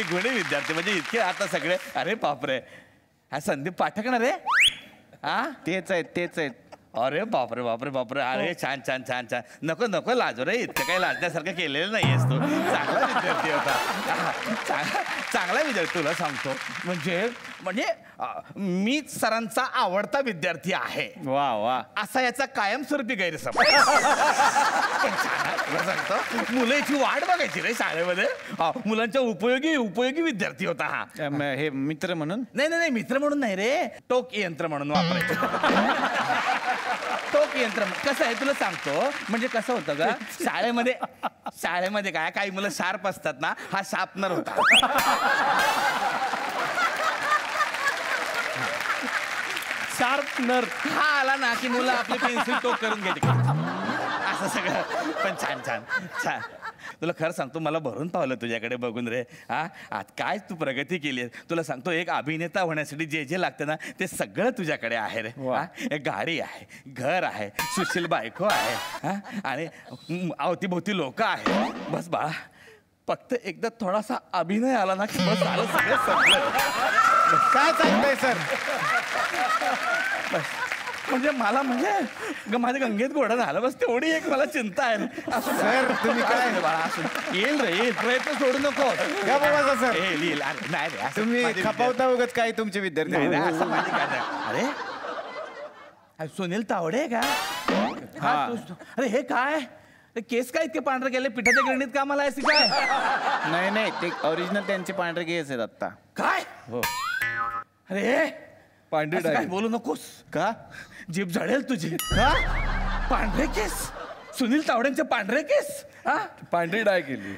गुणी विद्यार्थी म्हणजे इतके आता सगळे. अरे बापरे, हा संदीप पाठक ना रे? हा तेच आहेत. अरे बापरे बापरे बापरे. अरे छान छान छान छान. नको नको लाजू रे, इतकं काही लाजण्यासारखं केलेलं नाहीयेस तू. चांगला विद्यार्थी होता, चांगला विद्यार्थी. तुला सांगतो म्हणजे मी सरांचा आवडता विद्यार्थी आहे. वा वा. असा याचा कायमस्वरूपी गैरसमज. तुला सांगतो, मुलांची वाट बघायची रे शाळेमध्ये. मुलांच्या उपयोगी विद्यार्थी होता हा. हे मित्र म्हणून? नाही मित्र म्हणून नाही रे, टोक यंत्र म्हणून वापरायचं. टोक यंत्र कसं आहे तुला सांगतो. म्हणजे कसं होतं ग, शाळेमध्ये काय काही मुलं शार्प असतात ना, हा शार्पनर होता. शार्पनर हा आला ना की मुलं आपली पेन्सिल टोक करून घ्यायची असं सगळं. पण छान छान छान. तुला खरं सांगतो, मला भरून पावलं तुझ्याकडे बघून रे. आज काय तू प्रगती केली आहे. तुला सांगतो, एक अभिनेता होण्यासाठी जे जे लागतं ना ते सगळं तुझ्याकडे आहे रे. एक गाडी आहे, घर आहे, सुशील बायको आहे, आणि अवतीभोवती लोक आहे. बस बाळा, फक्त एकदा थोडासा अभिनय आला ना की बस झालं, सगळं सगळं. काय सांगताय सर? म्हणजे मला माझ्या गंगेत घोडा झालं, बस तेवढी एक मला चिंता आहे. सर तुम्ही काय येईल रे, येईल. प्रयत्न सोडू नको. सर येईल. नाही रे, तुम्ही खपावता उगाच काय तुमचे विद्यार्थी? असं माझी काय. अरे सुनील तावडे का? अरे हे काय केस काय इतके पांढरे केले? पिठाच्या गिरणीत कामाला आहेस काय? नाही ते ओरिजिनल त्यांचे पांढरे केस आहेत आता. काय? हो. अरे पांढरे काय बोलू नकोस. का? जीभ जळेल तुझी. का? पांढरे केस? सुनील तावड्यांचे पांढरे केस? पांढरी डाय केली.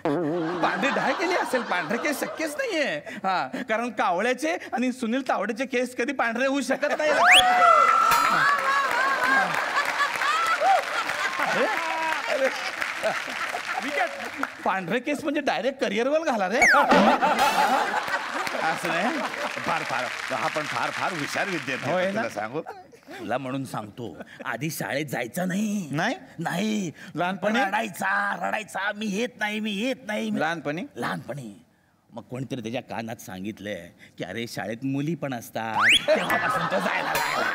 पांढरी डाय केली असेल, पांढरे केस शक्यच नाहीये. कारण कावळ्याचे आणि सुनील तावडेचे केस कधी पांढरे होऊ शकत नाही. पांढरे केस म्हणजे डायरेक्ट करिअरवर घाला रे. असं नाही. फार हा पण फार हुशार विद्यार्थी तुला सांगू. तुला म्हणून सांगतो, आधी शाळेत जायचं नाही. लहानपणी रडायचा मी येत नाही. लहानपणी मग कोणतरी त्याच्या कानात सांगितलंय की अरे शाळेत मुली पण असतात. तेव्हापासून तो जायला लागला.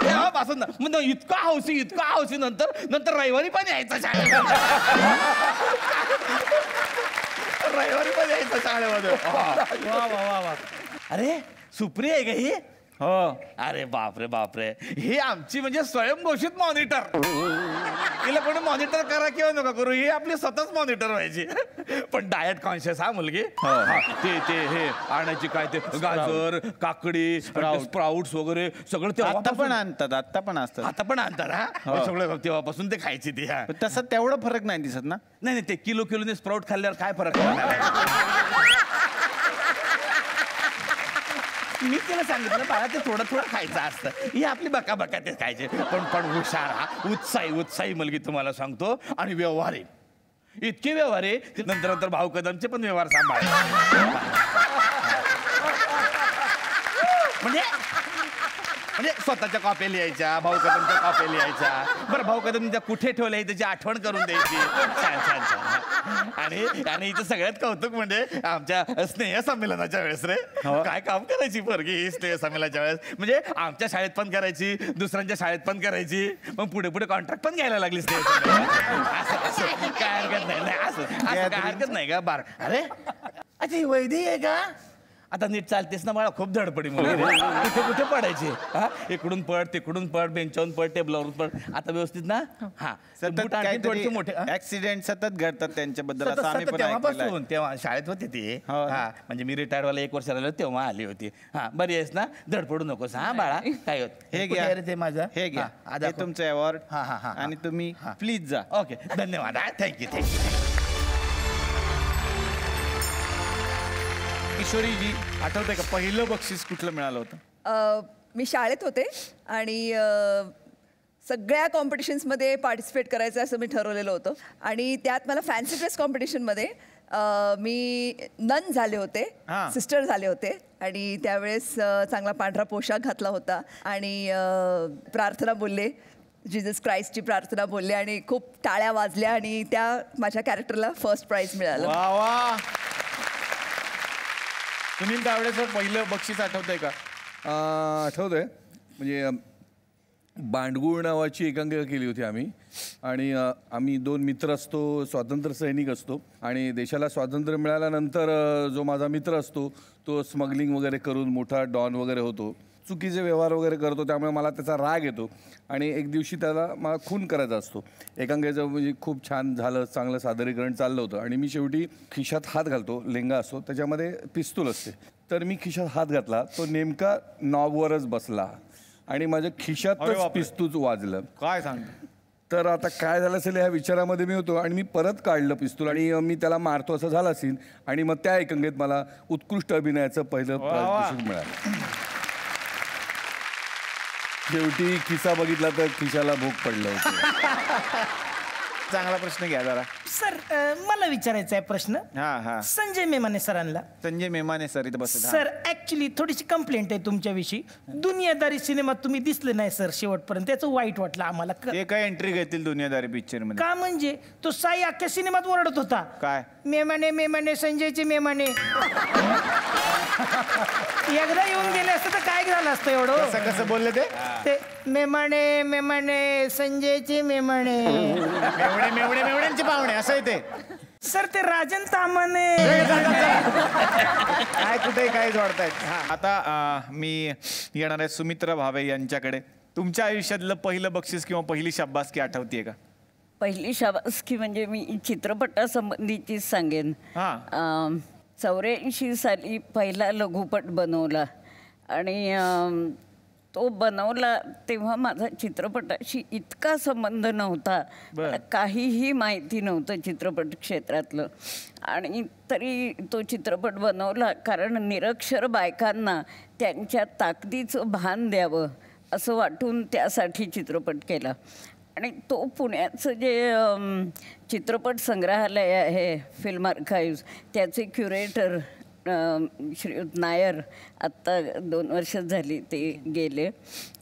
तेव्हापासून मग इतका हौसी नंतर रविवारी पण यायचं शाळेत. रविवारी पण यायचं शाळेमध्ये. अरे सुप्रिया आहे का ही? हो. अरे बापरे, ही आमची म्हणजे स्वयंघोषित मॉनिटर. हिला कोणी मॉनिटर करा किंवा नका करू, ही आपली स्वतःच मॉनिटर व्हायची. पण डायट कॉन्शियस हा मुलगी. ते हे आणायची काय ते गाजर, काकडी, स्प्राउट्स वगैरे सगळं ते आता पण आणतात. आता पण आणतात. हा सगळं तेव्हापासून ते खायची ती. तसं तेवढा फरक नाही दिसत ना? नाही ते किलोने स्प्राउट खाल्ल्यावर काय फरक पडणार? मी तिला सांगितलं बाळा ते थोडं खायचं असतं. ही आपली बका ते खायचे. पण हुशार, उत्साही मुलगी तुम्हाला सांगतो. आणि व्यवहार आहे, इतके व्यवहार आहे. नंतर भाऊ कदमचे पण व्यवहार सांभाळ. म्हणजे स्वतःच्या कॉप्या लिहायच्या, भाऊ कदमच्या कॉप्या लिहायच्या. बरं भाऊ कदमच्या कुठे ठेवल्या त्याची आठवण करून द्यायची. छान. आणि इथं सगळ्यात कौतुक म्हणजे आमच्या स्नेहसंमेलनाच्या वेळेस रे काय काम करायची पोरगी ही. स्नेहसंमेलनाच्या वेळेस म्हणजे आमच्या शाळेत पण करायची, दुसऱ्यांच्या शाळेत पण करायची. मग पुढे कॉन्ट्रॅक्ट पण घ्यायला लागली स्नेहसंमेलन. असं काय हरकत नाही. असं काय हरकत नाही का? बार अरे अच्छा ही वैदी आहे का? आता नीट चालतेस ना बाळा, खूप धडपडी मुलं कुठे पडायची. इकडून पड, तिकडून पड, बेंचावरून पड, टेबलावरून पड. आता व्यवस्थित ना? मोठे ऍक्सिडेंट सतत घडतात त्यांच्याबद्दल. तेव्हापासून तेव्हा शाळेत होती ती. म्हणजे मी रिटायर्ड वाला 1 वर्ष राहिलो तेव्हा आली होती. बरी आहेस ना? धडपडू नकोस हा बाळा. काय होत? हे घ्या ते माझं. हे घ्या तुमचं अवॉर्ड. आणि तुम्ही प्लीज जा. ओके धन्यवाद. थँक्यू. किशोरीजी आठवतंय का पहिलं बक्षीस कुठलं मिळालं होतं? मी शाळेत होते आणि सगळ्या कॉम्पिटिशन्समध्ये पार्टिसिपेट करायचं असं मी ठरवलेलं होतं. आणि त्यात मला फॅन्सी ड्रेस कॉम्पिटिशनमध्ये मी नन झाले होते, सिस्टर झाले होते. आणि त्यावेळेस चांगला पांढरा पोशाख घातला होता आणि प्रार्थना बोलले, जीजस क्राइस्टची प्रार्थना बोलले आणि खूप टाळ्या वाजल्या आणि त्या माझ्या कॅरेक्टरला फर्स्ट प्राइज मिळालं. वा वा. सुनील तावडेचं पहिलं बक्षीस आठवतंय का? आठवतंय म्हणजे बांडगुळ नावाची एकांकिका केली होती आम्ही आणि आम्ही 2 मित्र असतो, स्वातंत्र्य सैनिक असतो आणि देशाला स्वातंत्र्य मिळाल्यानंतर जो माझा मित्र असतो तो स्मगलिंग वगैरे करून मोठा डॉन वगैरे होतो, चुकीचे व्यवहार वगैरे करतो, त्यामुळे मला त्याचा राग येतो आणि एक दिवशी त्याला मला खून करायचा असतो. एकांकिकेचं म्हणजे खूप छान झालं, चांगलं सादरीकरण चाललं होतं आणि मी शेवटी खिशात हात घालतो, लेंगा असतो त्याच्यामध्ये पिस्तूल असते, तर मी खिशात हात घातला, तो नेमका नॉबवरच बसला आणि माझ्या खिशातच पिस्तूल वाजलं. काय सांगतो? तर आता काय झालं असेल ह्या विचारामध्ये मी होतो आणि मी परत काढलं पिस्तूल आणि मी त्याला मारतो असं झालं असेल आणि मग त्या एकांकिकेत मला उत्कृष्ट अभिनयाचं पहिलं पारितोषिक मिळालं. शेवटी खिसा बघितला तर खिशाला भोग पडलं होतं. चांगला प्रश्न घ्या जरा. सर मला विचारायचा आहे प्रश्न हा. संजय मेमाने सरांना. संजय मेमाने सर इथं बसले. सर ऍक्च्युली थोडीशी कंप्लेंट आहे तुमच्याविषयी. दुनियादारी सिनेमात तुम्ही दिसले नाही सर शेवटपर्यंत, त्याचं वाईट वाटलं आम्हाला. ते काय एंट्री घेतील दुनियादारी पिक्चर मध्ये? का म्हणजे तो साई अख्ख्या सिनेमात ओरडत होता, काय मेमाने मेमाने संजयचे मेमाने. एकदा येऊन गेले असतं तर काय झालं असतं एवढं? कसं बोलले ते? मेमाने मेमाने संजयचे मेमाने. मेवड्यांचे पाहुणे असं आहे ते. सर ते राजन तामाने. काय कुठे काय जोडतायत. आता मी येणार आहे सुमित्रा भावे यांच्याकडे. तुमच्या आयुष्यातलं पहिलं बक्षीस किंवा पहिली शाबासकी आठवतीये का? पहिली शाबासकी म्हणजे मी चित्रपटासंबंधीचीच सांगेन. 84 साली पहिला लघुपट बनवला आणि तो बनवला तेव्हा माझा चित्रपटाशी इतका संबंध नव्हता, मला काहीही माहिती नव्हतं चित्रपट क्षेत्रातलं, आणि तरी तो चित्रपट बनवला कारण निरक्षर बायकांना त्यांच्या ताकदीचं भान द्यावं असं वाटून त्यासाठी चित्रपट केला. आणि तो पुण्याचं जे चित्रपट संग्रहालय आहे फिल्म आर्काइव्ज, त्याचे क्युरेटर श्रीयुत नायर आत्ता 2 वर्ष झाली ते गेले,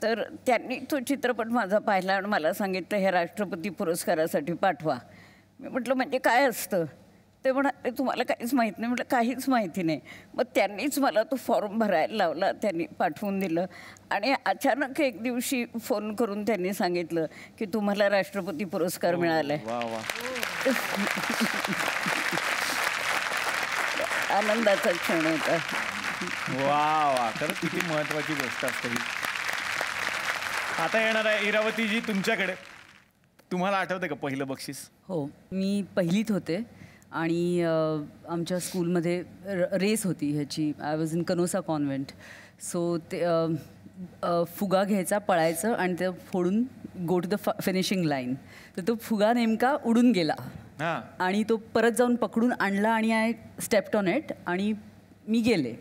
तर त्यांनी तो चित्रपट माझा पाहिला आणि मला सांगितलं हे राष्ट्रपती पुरस्कारासाठी पाठवा. मी म्हटलं म्हणजे काय असतं? ते म्हणाले तुम्हाला काहीच माहीत नाही. म्हटलं काहीच माहिती नाही. मग त्यांनीच मला तो फॉर्म भरायला लावला, त्यांनी पाठवून दिलं आणि अचानक एक दिवशी फोन करून त्यांनी सांगितलं की तुम्हाला राष्ट्रपती पुरस्कार मिळाला आहे. आनंदाचा क्षण होता. वा खरंच किती महत्वाची गोष्ट असते ही. आता येणार आहे इरावतीजी तुमच्याकडे. तुम्हाला आठवतंय का पहिलं बक्षीस? हो, मी पहिलीत होते आणि आमच्या स्कूलमध्ये रेस होती ह्याची. I was in Canossa convent. So ते फुगा घ्यायचा, पळायचं आणि ते फोडून go to the finishing line. तर तो फुगा नेमका उडून गेला आणि तो परत जाऊन पकडून आणला आणि आय स्टेप्ड ऑन इट आणि मी गेले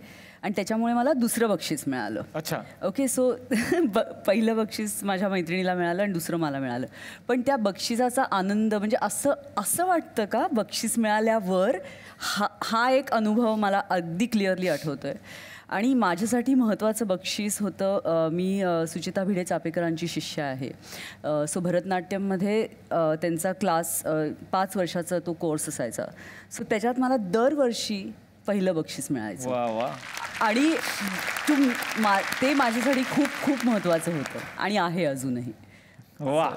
आणि त्याच्यामुळे मला दुसरं बक्षीस मिळालं. अच्छा, ओके. सो पहिलं बक्षीस माझ्या मैत्रिणीला मिळालं आणि दुसरं मला मिळालं. पण त्या बक्षिसाचा आनंद म्हणजे असं वाटतं का बक्षीस मिळाल्यावर हा एक अनुभव मला अगदी क्लिअरली आठवतो आहे. आणि माझ्यासाठी महत्त्वाचं बक्षीस होतं, मी सुचिता भिडे चापेकरांची शिष्य आहे. सो भरतनाट्यममध्ये त्यांचा क्लास 5 वर्षाचा तो कोर्स असायचा. सो त्याच्यात मला दरवर्षी पहिलं बक्षीस मिळायचं. आणि ते माझ्यासाठी खूप खूप महत्त्वाचं होतं आणि आहे अजूनही. वा